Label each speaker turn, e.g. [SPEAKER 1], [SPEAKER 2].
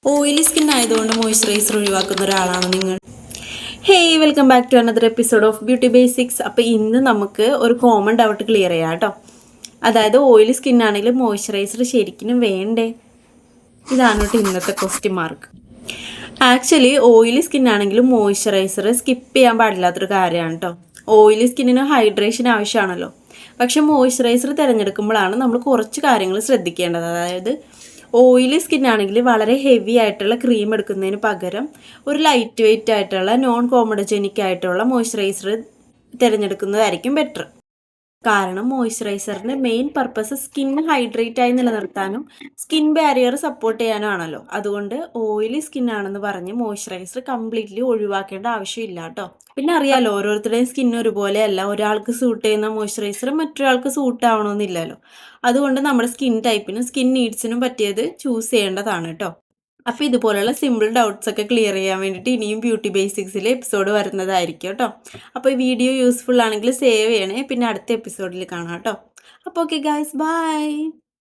[SPEAKER 1] Oily skin ആയതുകൊണ്ട് moisturiser ഒഴിവാക്കുന്ന ഒരാളാണ് നിങ്ങൾ. Hey, welcome back to another episode of beauty basics. അപ്പോൾ ഇന്ന് നമുക്ക് ഒരു കോമൺ ഡൗട്ട് ക്ലിയർ ചെയ്യാം കേട്ടോ. അതായത് ഓയിലി സ്കിൻ ആണെങ്കിലും മോയ്സ്ചറൈസർ ശരിക്കും വേണ്ടേ? ഇതാണ് കേട്ടോ ഇന്നത്തെ question mark. Actually oily skin ആണെങ്കിലും മോയ്സ്ചറൈസർ സ്കിപ്പ് ചെയ്യാൻ പാടില്ലാത്തൊരു കാര്യമാണ് കേട്ടോ. ഓയിലി സ്കിന്നിന് ഹൈഡ്രേഷൻ ആവശ്യമാണല്ലോ. പക്ഷെ മോയ്സ്ചറൈസർ തിരഞ്ഞെടുക്കുമ്പോഴാണ് നമ്മൾ കുറച്ച് കാര്യങ്ങൾ ശ്രദ്ധിക്കേണ്ടത്. അതായത് ഓയിലി സ്കിൻ ആണെങ്കിൽ വളരെ ഹെവി ആയിട്ടുള്ള ക്രീം എടുക്കുന്നതിന് പകരം ഒരു ലൈറ്റ് വെയ്റ്റ് ആയിട്ടുള്ള നോൺ കോമഡജനിക് ആയിട്ടുള്ള മോയ്സ്ചറൈസർ തിരഞ്ഞെടുക്കുന്നതായിരിക്കും ബെറ്റർ. കാരണം മോയ്സ്ചറൈസറിൻ്റെ മെയിൻ പർപ്പസ് സ്കിൻ ഹൈഡ്രേറ്റ് ആയി നിലനിർത്താനും സ്കിൻ ബാരിയർ സപ്പോർട്ട് ചെയ്യാനും ആണല്ലോ. അതുകൊണ്ട് ഓയിലി സ്കിൻ ആണെന്ന് പറഞ്ഞ് മോയ്സ്ചറൈസർ കംപ്ലീറ്റ്ലി ഒഴിവാക്കേണ്ട ആവശ്യമില്ല കേട്ടോ. പിന്നെ അറിയാലോ, ഓരോരുത്തരുടെയും സ്കിൻ ഒരുപോലെയല്ല. ഒരാൾക്ക് സൂട്ട് ചെയ്യുന്ന മോയ്സ്ചറൈസർ മറ്റൊരാൾക്ക് സൂട്ട് ആവണമെന്നില്ലല്ലോ. അതുകൊണ്ട് നമ്മുടെ സ്കിൻ ടൈപ്പിനും സ്കിൻ നീഡ്സിനും പറ്റിയത് ചൂസ് ചെയ്യേണ്ടതാണ് കേട്ടോ. അപ്പോൾ ഇതുപോലുള്ള സിമ്പിൾ ഡൗട്ട്സ് ഒക്കെ ക്ലിയർ ചെയ്യാൻ വേണ്ടിയിട്ട് ഇനിയും ബ്യൂട്ടി ബേസിക്സിൽ എപ്പിസോഡ് വരുന്നതായിരിക്കും കേട്ടോ. അപ്പോൾ ഈ വീഡിയോ യൂസ്ഫുൾ ആണെങ്കിൽ സേവ് ചെയ്യണേ. പിന്നെ അടുത്ത എപ്പിസോഡിൽ കാണാം കേട്ടോ. അപ്പോൾ ഓക്കെ ഗായ്സ്, ബൈ.